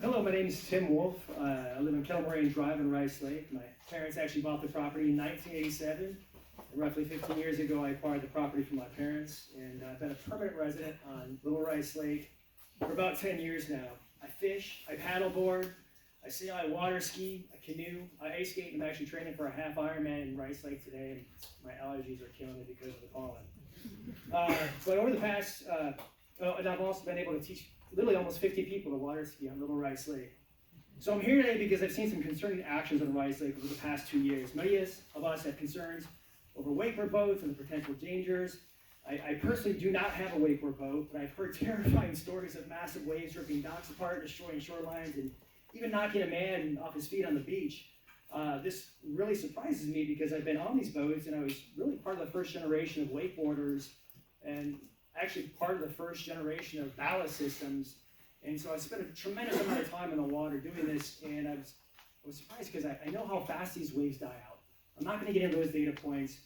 Hello, my name is Tim Wolf. I live on Kettle Moraine Drive in Rice Lake. My parents actually bought the property in 1987. And roughly 15 years ago, I acquired the property from my parents, and I've been a permanent resident on Little Rice Lake for about 10 years now. I fish, I paddleboard, I sail, I water ski, I canoe, I ice skate, and I'm actually training for a half Ironman in Rice Lake today, and my allergies are killing me because of the pollen. But over the past, and I've also been able to teach literally almost 50 people to water ski on Little Rice Lake. So I'm here today because I've seen some concerning actions on Rice Lake over the past 2 years. Many of us have concerns over wakeboard boats and the potential dangers. I personally do not have a wakeboard boat, but I've heard terrifying stories of massive waves ripping docks apart, destroying shorelines, and even knocking a man off his feet on the beach. This really surprises me because I've been on these boats and I was really part of the first generation of wakeboarders and actually part of the first generation of ballast systems. And so I spent a tremendous amount of time in the water doing this, and I was surprised because I know how fast these waves die out. I'm not going to get into those data points,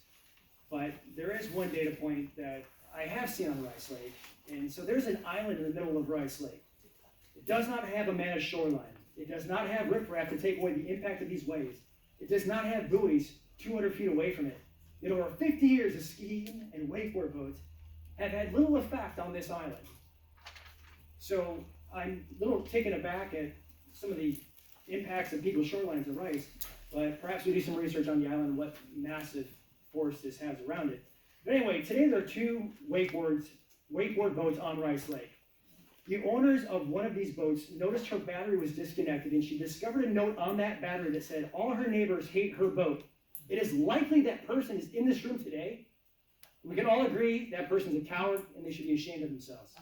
but there is one data point that I have seen on Rice Lake. And so there's an island in the middle of Rice Lake. It does not have a managed shoreline. It does not have riprap to take away the impact of these waves. It does not have buoys 200 feet away from it. In over 50 years of skiing and wakeboard boats have had little effect on this island. So I'm a little taken aback at some of the impacts of people's shorelines of Rice, but perhaps we do some research on the island and what massive force this has around it. But anyway, today there are two wakeboard boats on Rice Lake. The owners of one of these boats noticed her battery was disconnected, and she discovered a note on that battery that said, "All her neighbors hate her boat. It is likely that person is in this room today. We can all agree that person's a coward and they should be ashamed of themselves."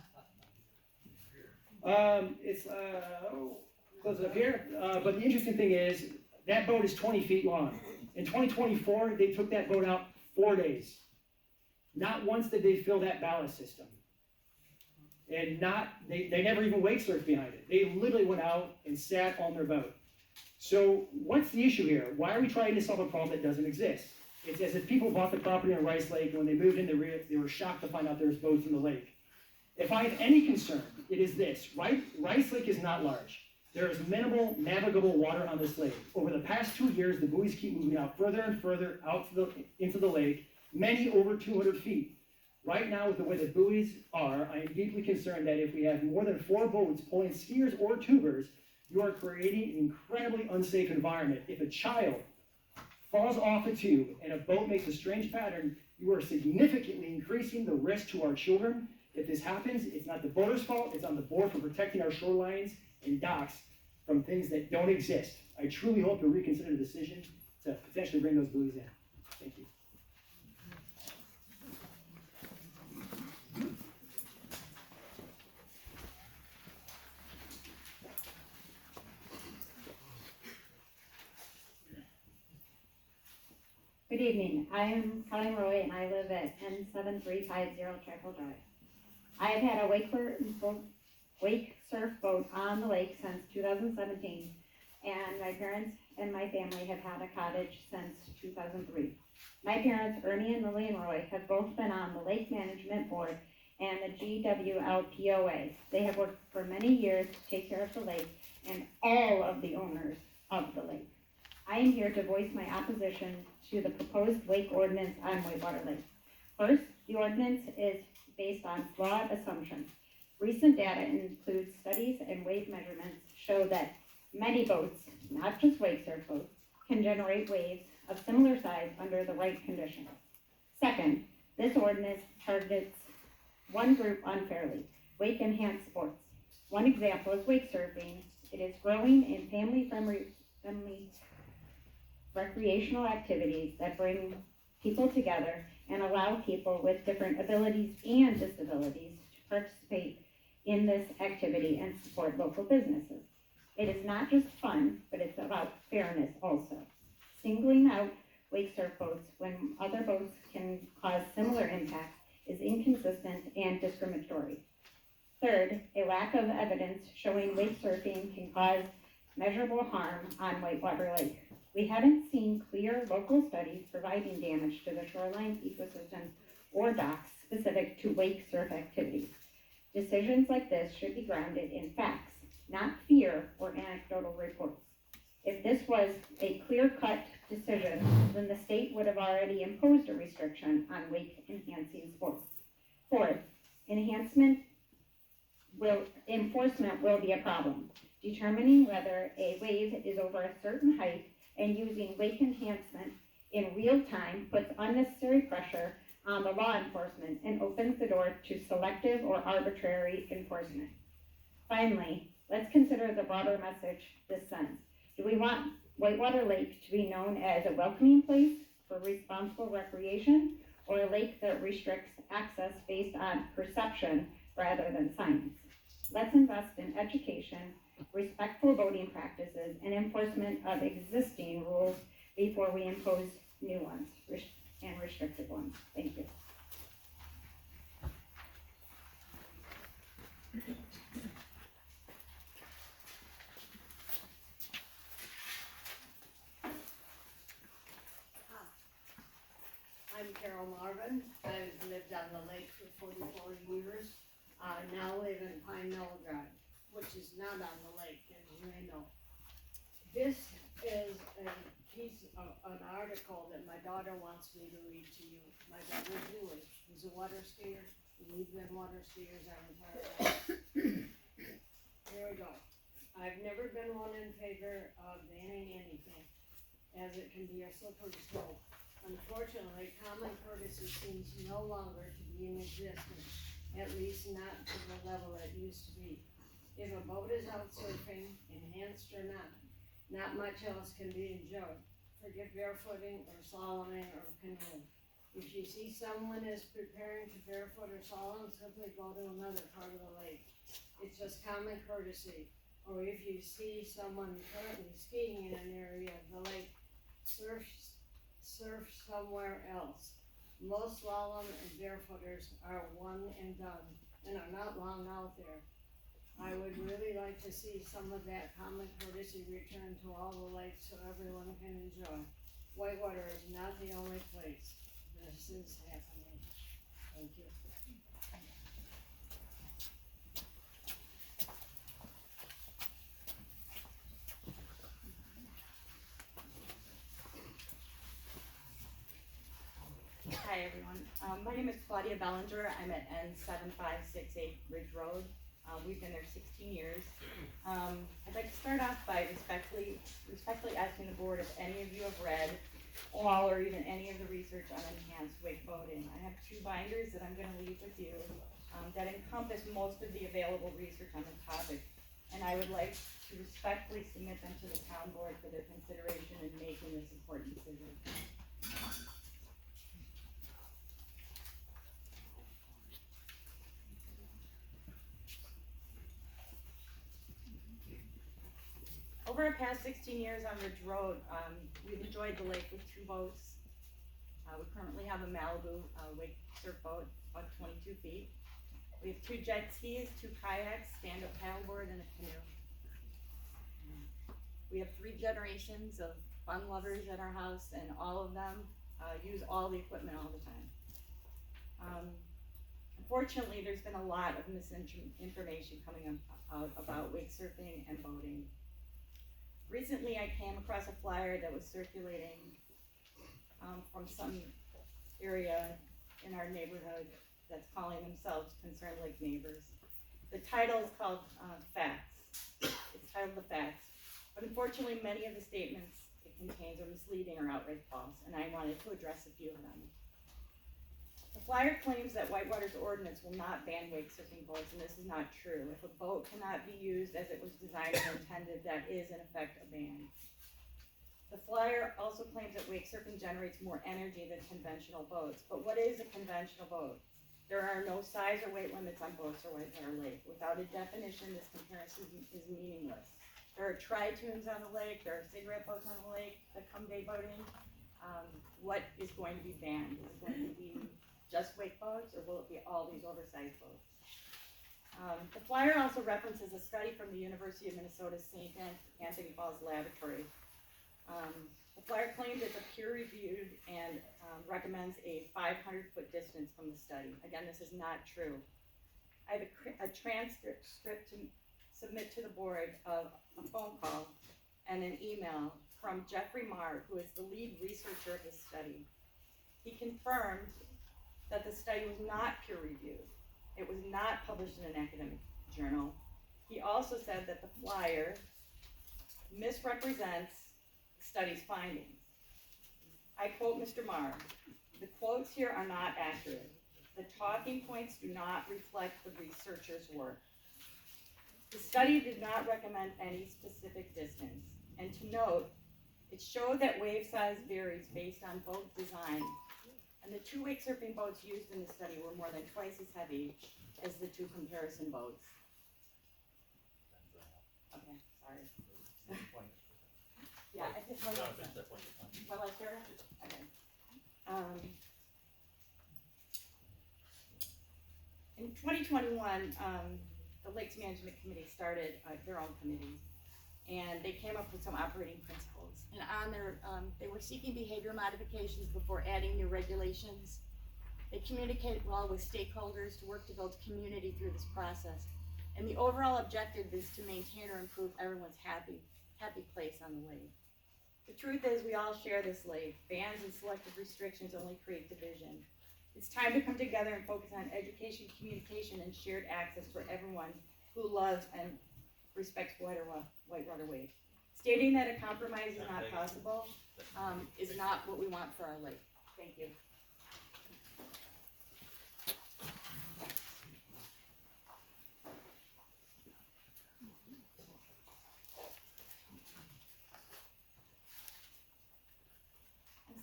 Close it up here. But the interesting thing is, that boat is 20 feet long. In 2024, they took that boat out 4 days. Not once did they fill that ballast system. And they never even wake surfed behind it. They literally went out and sat on their boat. So what's the issue here? Why are we trying to solve a problem that doesn't exist? It's as if people bought the property on Rice Lake, and when they moved in, they were shocked to find out there's boats in the lake. If I have any concern, it is this. Rice Lake is not large. There is minimal navigable water on this lake. Over the past 2 years, the buoys keep moving out further and further out into the lake, many over 200 feet. Right now, with the way the buoys are, I am deeply concerned that if we have more than 4 boats pulling skiers or tubers, you are creating an incredibly unsafe environment. If a child falls off a tube and a boat makes a strange pattern, you are significantly increasing the risk to our children. If this happens, it's not the boater's fault, it's on the board for protecting our shorelines and docks from things that don't exist. I truly hope you'll reconsider the decision to potentially bring those buoys in. Thank you. Good evening. I am Colleen Roy, and I live at N7350 Chapel Drive. I have had a wake surf boat on the lake since 2017, and my parents and my family have had a cottage since 2003. My parents, Ernie and Lillian Roy, have both been on the Lake Management Board and the GWLPOA. They have worked for many years to take care of the lake and all of the owners of the lake. I am here to voice my opposition to the proposed wake ordinance on Whitewater Lake. First, the ordinance is based on flawed assumptions. Recent data includes studies and wave measurements show that many boats, not just wake surf boats, can generate waves of similar size under the right conditions. Second, this ordinance targets one group unfairly, wake-enhanced sports. One example is wake surfing. It is growing in family-friendly recreational activities that bring people together and allow people with different abilities and disabilities to participate in this activity and support local businesses. It is not just fun, but it's about fairness also. Singling out wake surf boats when other boats can cause similar impacts is inconsistent and discriminatory. Third, a lack of evidence showing wake surfing can cause measurable harm on Whitewater Lake. We haven't seen clear local studies providing damage to the shoreline ecosystems or docks specific to wake surf activities. Decisions like this should be grounded in facts, not fear or anecdotal reports. If this was a clear-cut decision, then the state would have already imposed a restriction on wake-enhancing sports. Fourth, enforcement will be a problem. Determining whether a wave is over a certain height and using wake enhancement in real time puts unnecessary pressure on the law enforcement and opens the door to selective or arbitrary enforcement. Finally, let's consider the broader message this sends. Do we want Whitewater Lake to be known as a welcoming place for responsible recreation, or a lake that restricts access based on perception rather than science? Let's invest in education, respectful voting practices, and enforcement of existing rules before we impose new ones and restrictive ones. Thank you. I'm Carol Marvin. I've lived on the lake for 44 years. Now live in Pine Knoll Drive, which is not on the lake, as you may know. This is a piece of an article that my daughter wants me to read to you. My daughter Julie is a water skier. We've been water skiers our entire life. Here we go. I've never been one in favor of banning anything, as it can be a slippery slope. Unfortunately, common courtesy seems no longer to be in existence, at least not to the level it used to be. If a boat is out surfing, enhanced or not much else can be enjoyed. Forget barefooting or slaloming or canoeing. If you see someone is preparing to barefoot or slalom, simply go to another part of the lake. It's just common courtesy. Or if you see someone currently skiing in an area of the lake, surf somewhere else. Most slalom and barefooters are one and done and are not long out there. I would really like to see some of that common courtesy return to all the lakes so everyone can enjoy. Whitewater is not the only place this is happening. Thank you. Hi everyone, my name is Claudia Bellinger. I'm at N7568 Ridge Road. We've been there 16 years. I'd like to start off by respectfully asking the board if any of you have read all or even any of the research on enhanced wake boating. I have 2 binders that I'm going to leave with you that encompass most of the available research on the topic, and I would like to respectfully submit them to the town board for their consideration in making this important decision. Over the past 16 years on Ridge Road, we've enjoyed the lake with 2 boats. We currently have a Malibu wake surf boat, about 22 feet. We have 2 jet skis, 2 kayaks, stand-up paddleboard, and a canoe. We have 3 generations of fun lovers at our house, and all of them use all the equipment all the time. Unfortunately, there's been a lot of misinformation coming out about wake surfing and boating. Recently, I came across a flyer that was circulating from some area in our neighborhood that's calling themselves Concerned Lake Neighbors. The title is called Facts. It's titled The Facts. But unfortunately, many of the statements it contains are misleading or outright false, and I wanted to address a few of them. The flyer claims that Whitewater's ordinance will not ban wake surfing boats, and this is not true. If a boat cannot be used as it was designed or intended, that is in effect a ban. The flyer also claims that wake surfing generates more energy than conventional boats. But what is a conventional boat? There are no size or weight limits on boats or Whitewater Lake. Without a definition, this comparison is meaningless. There are tri-tunes on the lake, there are cigarette boats on the lake that come day boating. What is going to be banned? Is it going to be just wake boats, or will it be all these oversized boats? The flyer also references a study from the University of Minnesota's St. Anthony Falls Laboratory. The flyer claims it's a peer-reviewed and recommends a 500-foot distance from the study. Again, this is not true. I have a transcript submit to the board a phone call and an email from Jeffrey Marr, who is the lead researcher of this study. He confirmed that the study was not peer-reviewed. It was not published in an academic journal. He also said that the flyer misrepresents the study's findings. I quote Mr. Marr, "The quotes here are not accurate. The talking points do not reflect the researcher's work. The study did not recommend any specific distance, and to note, it showed that wave size varies based on boat design, and the 2 wake surfing boats used in the study were more than twice as heavy as the 2 comparison boats." Okay, sorry. Yeah, I just want to. Well, I sure. Okay. In 2021, the Lakes Management Committee started their own committee, and they came up with some operating principles. And on their, they were seeking behavior modifications before adding new regulations. They communicated well with stakeholders to work to build community through this process. And the overall objective is to maintain or improve everyone's happy place on the lake. The truth is, we all share this lake. Bans and selective restrictions only create division. It's time to come together and focus on education, communication, and shared access for everyone who loves and respects Whitewater Lake. Stating that a compromise is not possible is not what we want for our lake. Thank you.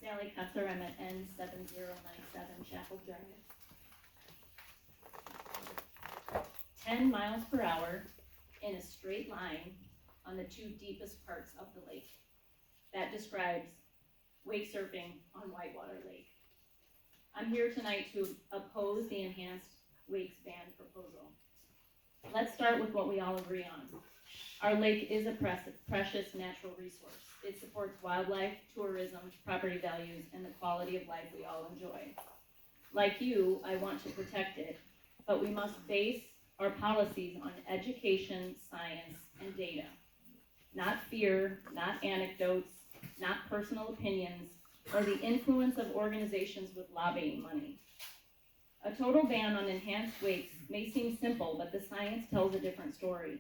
Sally Cutter, I'm at N7097 Chapel Drive. 10 miles per hour in a straight line on the 2 deepest parts of the lake. That describes wake surfing on Whitewater Lake. I'm here tonight to oppose the enhanced wakes ban proposal. Let's start with what we all agree on. Our lake is a precious natural resource. It supports wildlife, tourism, property values, and the quality of life we all enjoy. Like you, I want to protect it, but we must base our policies on education, science, and data. Not fear, not anecdotes, not personal opinions, or the influence of organizations with lobbying money. A total ban on enhanced wakes may seem simple, but the science tells a different story.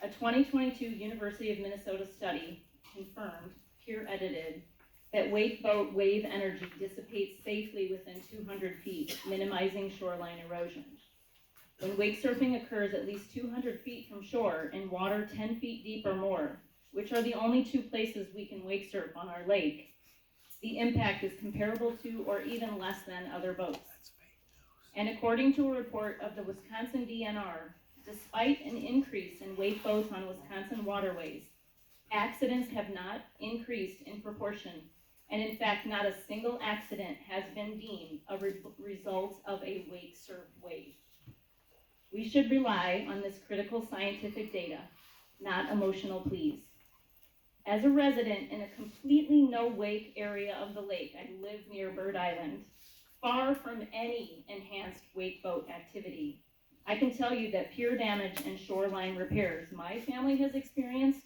A 2022 University of Minnesota study confirmed, peer-edited, that wake boat wave energy dissipates safely within 200 feet, minimizing shoreline erosion. When wake surfing occurs at least 200 feet from shore in water 10 feet deep or more, which are the only 2 places we can wake surf on our lake, the impact is comparable to or even less than other boats. And according to a report of the Wisconsin DNR, despite an increase in wake boats on Wisconsin waterways, accidents have not increased in proportion, and in fact, not a single accident has been deemed a result of a wake surf wave. We should rely on this critical scientific data, not emotional pleas. As a resident in a completely no-wake area of the lake, I live near Bird Island, far from any enhanced wake boat activity, I can tell you that pure damage and shoreline repairs my family has experienced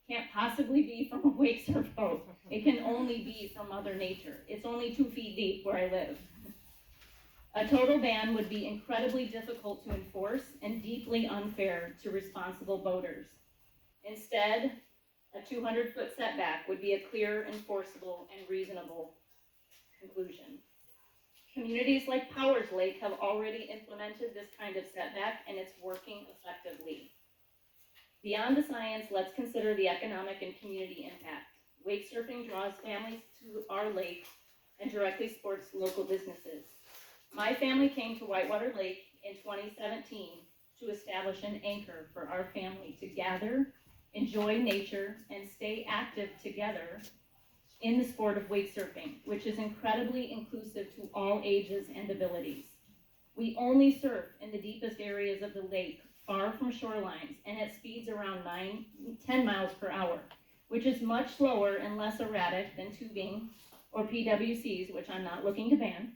can't possibly be from a wake surf boat. It can only be from Mother Nature. It's only 2 feet deep where I live. A total ban would be incredibly difficult to enforce and deeply unfair to responsible boaters. Instead, a 200-foot setback would be a clear, enforceable, and reasonable conclusion. Communities like Powers Lake have already implemented this kind of setback, and it's working effectively. Beyond the science, let's consider the economic and community impact. Wake surfing draws families to our lake and directly supports local businesses. My family came to Whitewater Lake in 2017 to establish an anchor for our family to gather, enjoy nature, and stay active together in the sport of wake surfing, which is incredibly inclusive to all ages and abilities. We only surf in the deepest areas of the lake, far from shorelines, and at speeds around 10 miles per hour, which is much slower and less erratic than tubing or PWCs, which I'm not looking to ban.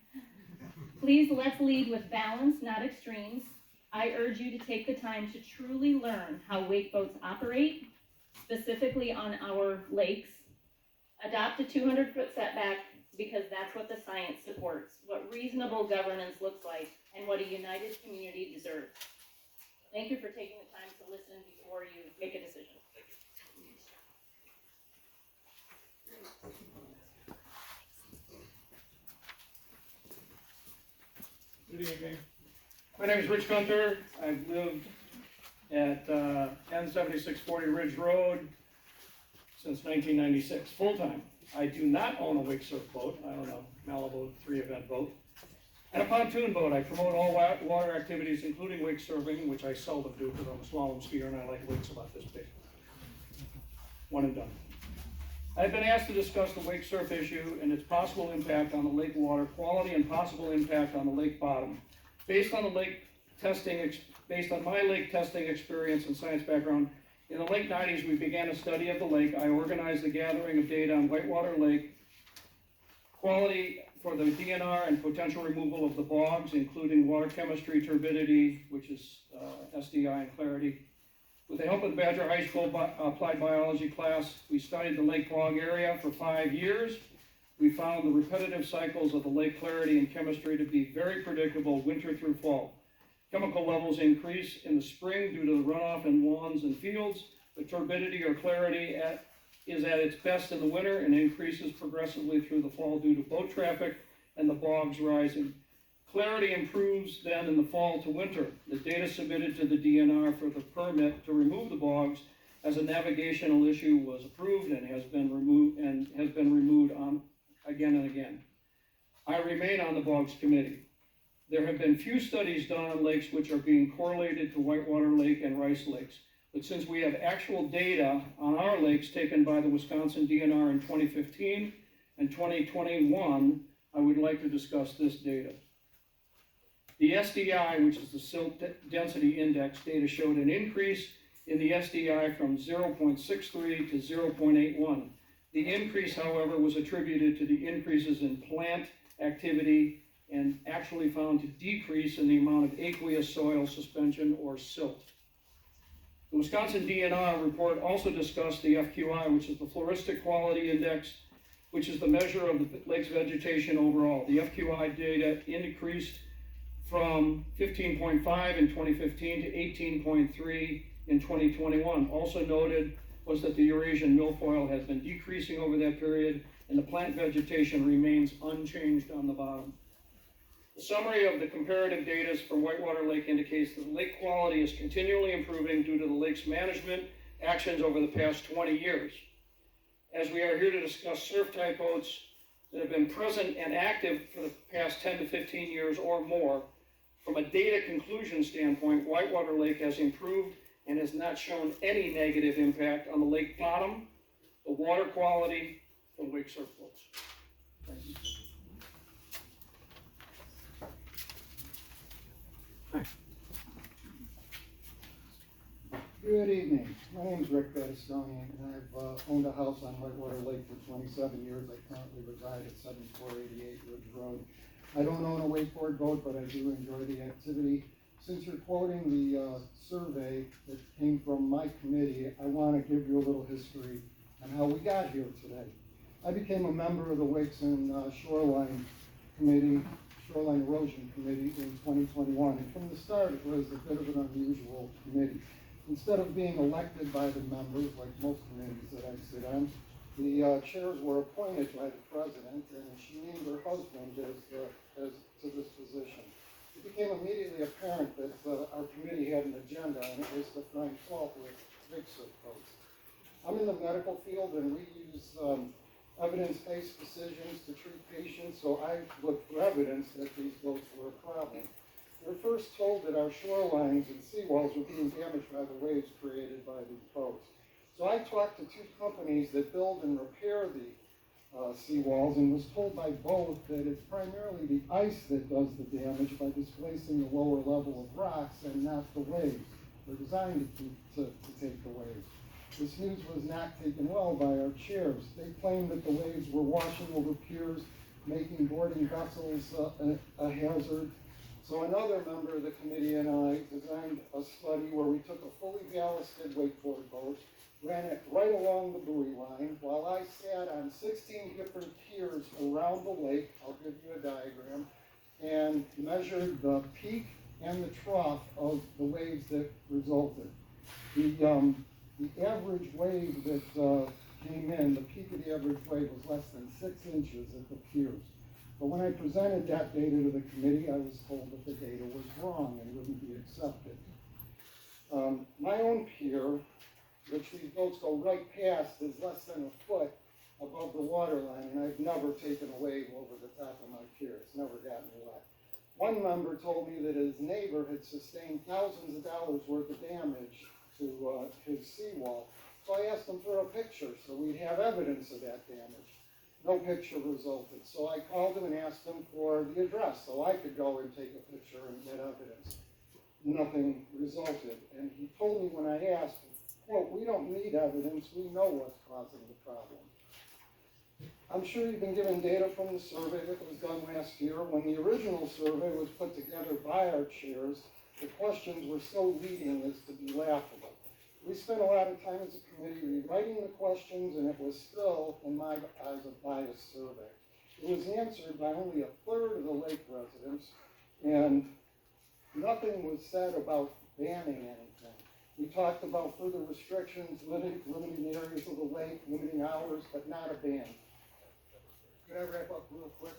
Please, let's lead with balance, not extremes. I urge you to take the time to truly learn how wake boats operate, specifically on our lakes. Adopt a 200-foot setback because that's what the science supports, what reasonable governance looks like, and what a united community deserves. Thank you for taking the time to listen before you make a decision. Good evening. My name is Rich Gunter. I've lived at N7640 Ridge Road since 1996, full-time. I do not own a wake surf boat. I own a Malibu 3-event boat. And a pontoon boat. I promote all water activities, including wake surfing, which I seldom do because I'm a slalom skier and I like wakes about this big. One and done. I've been asked to discuss the wake surf issue and its possible impact on the lake water quality and possible impact on the lake bottom. Based on my lake testing experience and science background, in the late 90s we began a study of the lake. I organized the gathering of data on Whitewater Lake quality for the DNR and potential removal of the bogs, including water chemistry, turbidity, which is SDI, and clarity. With the help of the Badger High School applied biology class, we studied the lake bog area for 5 years. We found the repetitive cycles of the lake clarity and chemistry to be very predictable winter through fall. Chemical levels increase in the spring due to the runoff in lawns and fields. The turbidity or clarity is at its best in the winter and increases progressively through the fall due to boat traffic and the bogs rising. Clarity improves then in the fall to winter. The data submitted to the DNR for the permit to remove the bogs as a navigational issue was approved and has been removed on again and again. I remain on the bogs committee. There have been few studies done on lakes which are being correlated to Whitewater Lake and Rice Lakes. But since we have actual data on our lakes taken by the Wisconsin DNR in 2015 and 2021, I would like to discuss this data. The SDI, which is the silt density index, data showed an increase in the SDI from 0.63 to 0.81. The increase, however, was attributed to the increases in plant activity and actually found to decrease in the amount of aqueous soil suspension or silt. The Wisconsin DNR report also discussed the FQI, which is the Floristic Quality Index, which is the measure of the lake's vegetation overall. The FQI data increased from 15.5 in 2015 to 18.3 in 2021. Also noted was that the Eurasian milfoil has been decreasing over that period and the plant vegetation remains unchanged on the bottom. The summary of the comparative data for Whitewater Lake indicates that the lake quality is continually improving due to the lake's management actions over the past 20 years. As we are here to discuss surf type boats that have been present and active for the past 10 to 15 years or more, from a data conclusion standpoint, Whitewater Lake has improved and has not shown any negative impact on the lake bottom, the water quality, from wake surf boats. Thank you. Good evening. My name is Rick Battistoni, and I've owned a house on Whitewater Lake for 27 years. I currently reside at 7488 Ridge Road. I don't own a wakeboard boat, but I do enjoy the activity. Since you're quoting the survey that came from my committee, I want to give you a little history on how we got here today. I became a member of the Wakes and Shoreline Erosion Committee in 2021, and from the start it was a bit of an unusual committee. Instead of being elected by the members, like most committees that I sit on, the chairs were appointed by the president, and she named her husband as to this position. It became immediately apparent that our committee had an agenda, and it was to find fault with wake surf boats. I'm in the medical field, and we use evidence-based decisions to treat patients, so I looked for evidence that these boats were a problem. We were first told that our shorelines and seawalls were being damaged by the waves created by these boats. So I talked to two companies that build and repair the seawalls and was told by both that it's primarily the ice that does the damage by displacing the lower level of rocks and not the waves. They're designed to take the waves. This news was not taken well by our chairs. They claimed that the waves were washing over piers, making boarding vessels a hazard. So another member of the committee and I designed a study where we took a fully ballasted wakeboard boat, ran it right along the buoy line, while I sat on 16 different piers around the lake, I'll give you a diagram, and measured the peak and the trough of the waves that resulted. The average wave that came in, the peak of the average wave was less than 6 inches at the piers. But when I presented that data to the committee, I was told that the data was wrong and wouldn't be accepted. My own pier, which these boats go right past, is less than a foot above the water line, and I've never taken a wave over the top of my pier. It's never gotten me wet. One member told me that his neighbor had sustained thousands of dollars worth of damage to his seawall. So I asked him for a picture so we'd have evidence of that damage. No picture resulted. So I called him and asked him for the address so I could go and take a picture and get evidence. Nothing resulted. And he told me when I asked, quote, "We don't need evidence, we know what's causing the problem." I'm sure you've been given data from the survey that was done last year. When the original survey was put together by our chairs, the questions were so leading as to be laughable. We spent a lot of time as a committee rewriting the questions, and it was still, in my eyes, a biased survey. It was answered by only a third of the lake residents, and nothing was said about banning anything. We talked about further restrictions, limiting areas of the lake, limiting hours, but not a ban. Could I wrap up real quick?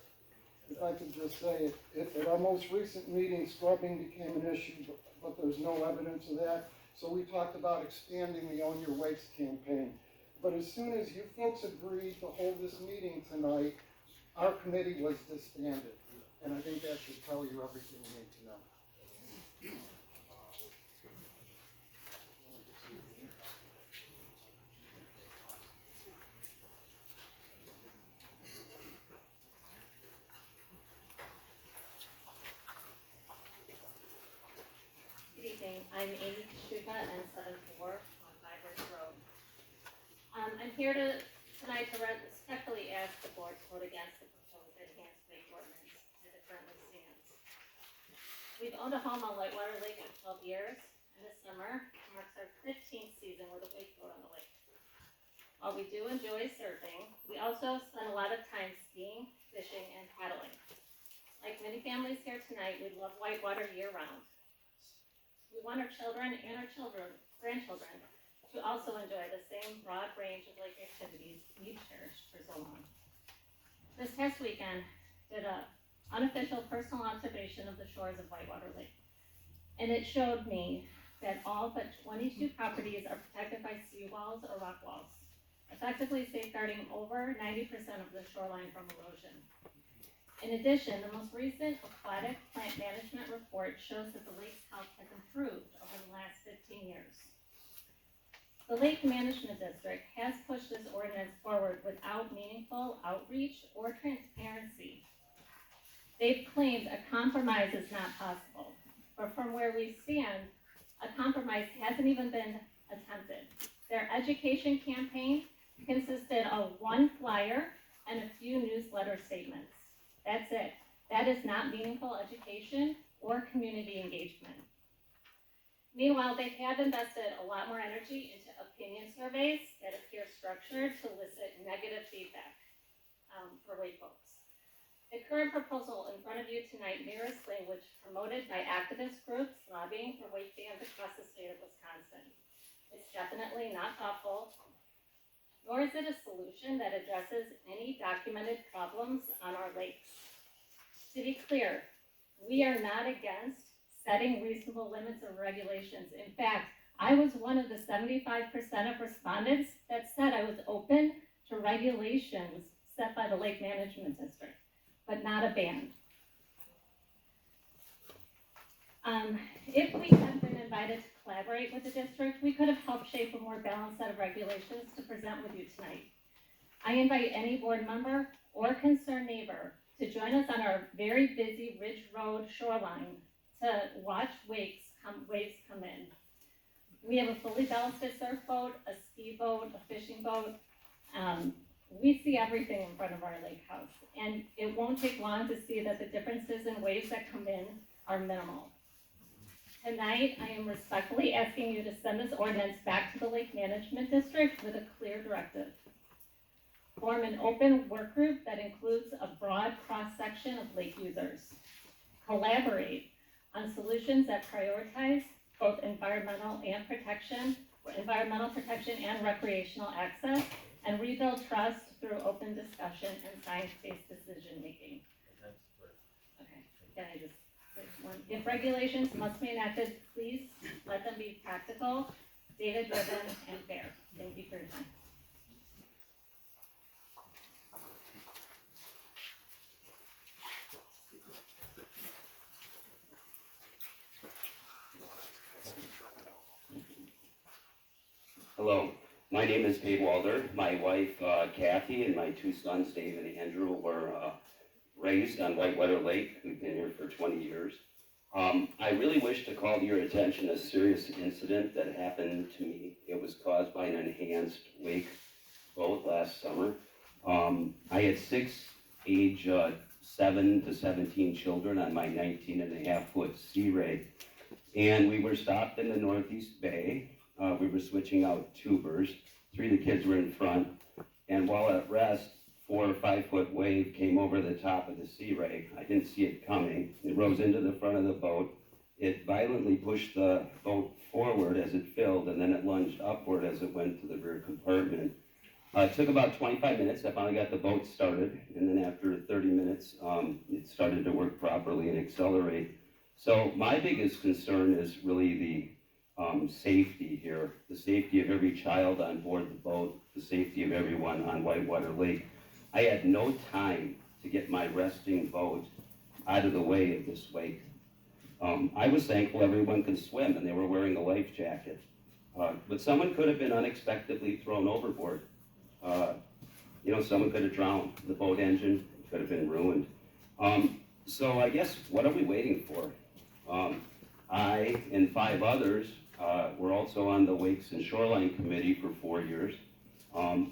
If I could just say, at our most recent meeting, scrubbing became an issue, but there's no evidence of that. So we talked about expanding the Own Your Wakes campaign. But as soon as you folks agreed to hold this meeting tonight, our committee was disbanded. And I think that should tell you everything you need to know. Good evening, I'm Amy Kashuka and 7-4 on Whitewater Road. I'm here tonight to respectfully ask the board to vote against the proposed enhanced lake ordinance as it currently stands. We've owned a home on Whitewater Lake for 12 years, and this summer marks our 15th season with a wakeboard on the lake. While we do enjoy surfing, we also spend a lot of time skiing, fishing, and paddling. Like many families here tonight, we love whitewater year-round. We want our children and our grandchildren to also enjoy the same broad range of lake activities we've cherished for so long. This past weekend, did an unofficial personal observation of the shores of Whitewater Lake. And it showed me that all but 22 properties are protected by seawalls or rock walls, effectively safeguarding over 90% of the shoreline from erosion. In addition, the most recent aquatic plant management report shows that the lake's health has improved over the last 15 years. The Lake Management District has pushed this ordinance forward without meaningful outreach or transparency. They've claimed a compromise is not possible, but from where we stand, a compromise hasn't even been attempted. Their education campaign consisted of one flyer and a few newsletter statements. That's it. That is not meaningful education or community engagement. Meanwhile, they have invested a lot more energy into opinion surveys that appear structured to elicit negative feedback for wake folks. The current proposal in front of you tonight mirrors language promoted by activist groups lobbying for wake bans across the state of Wisconsin. It's definitely not thoughtful, nor is it a solution that addresses any documented problems on our lakes. To be clear, we are not against setting reasonable limits or regulations. In fact, I was one of the 75% of respondents that said I was open to regulations set by the Lake Management District, but not a ban. If we had been invited to collaborate with the district, we could have helped shape a more balanced set of regulations to present with you tonight. I invite any board member or concerned neighbor to join us on our very busy Ridge Road shoreline to watch waves come in. We have a fully ballasted surf boat, a ski boat, a fishing boat. We see everything in front of our lake house, and it won't take long to see that the differences in waves that come in are minimal. Tonight, I am respectfully asking you to send this ordinance back to the Lake Management District with a clear directive. Form an open work group that includes a broad cross-section of lake users. Collaborate on solutions that prioritize both environmental protection and recreational access, and rebuild trust through open discussion and science-based decision-making. Okay, can I just say one? If regulations must be enacted, please let them be practical, data-driven, and fair. Thank you for your time. Hello, my name is Dave Walder. My wife Kathy and my two sons Dave and Andrew were raised on Whitewater Lake. We've been here for 20 years. I really wish to call to your attention a serious incident that happened to me. It was caused by an enhanced wake boat last summer. I had 6 age 7 to 17 children on my 19.5-foot Sea Ray, and we were stopped in the Northeast Bay. We were switching out tubers. 3 of the kids were in front, and while at rest, 4 or 5 foot wave came over the top of the Sea Ray. I didn't see it coming. It rose into the front of the boat. It violently pushed the boat forward as it filled, and then it lunged upward as it went to the rear compartment. It took about 25 minutes. I finally got the boat started, and then after 30 minutes, it started to work properly and accelerate. So my biggest concern is really the safety here, the safety of every child on board the boat, the safety of everyone on Whitewater Lake. I had no time to get my resting boat out of the way of this wake. I was thankful everyone could swim and they were wearing a life jacket. But someone could have been unexpectedly thrown overboard. Someone could have drowned. The boat engine could have been ruined. So I guess, what are we waiting for? I and 5 others were also on the Wakes and Shoreline Committee for 4 years.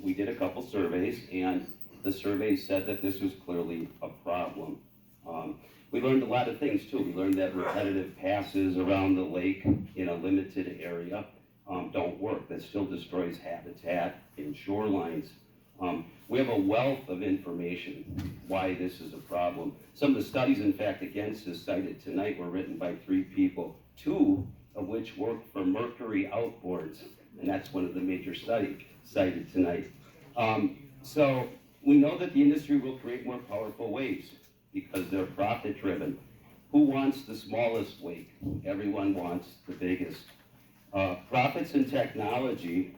We did a couple surveys, and the surveys said that this was clearly a problem. We learned a lot of things too. We learned that repetitive passes around the lake in a limited area don't work. That still destroys habitat in shorelines. We have a wealth of information why this is a problem. Some of the studies, in fact, against this cited tonight were written by 3 people, 2 of which work for Mercury Outboards, and that's one of the major studies cited tonight. So we know that the industry will create more powerful waves because they're profit-driven. Who wants the smallest wake? Everyone wants the biggest. Profits in technology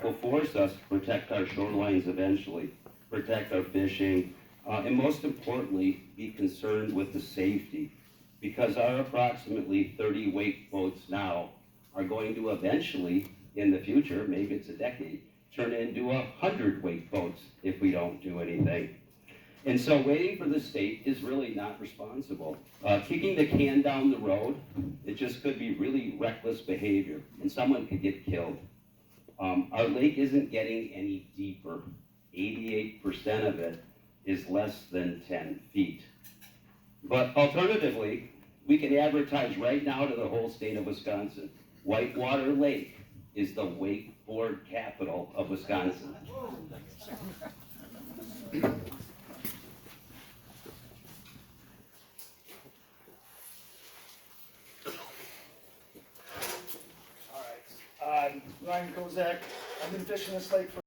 will force us to protect our shorelines eventually, protect our fishing, and most importantly, be concerned with the safety, because our approximately 30 wake boats now are going to eventually, in the future, maybe it's a decade, turn into 100 wake boats if we don't do anything. And so waiting for the state is really not responsible. Kicking the can down the road, it just could be really reckless behavior, and someone could get killed. Our lake isn't getting any deeper. 88% of it is less than 10 feet. But alternatively, we can advertise right now to the whole state of Wisconsin. Whitewater Lake is the wakeboard capital of Wisconsin. Ryan Kozak, I've been fishing this lake for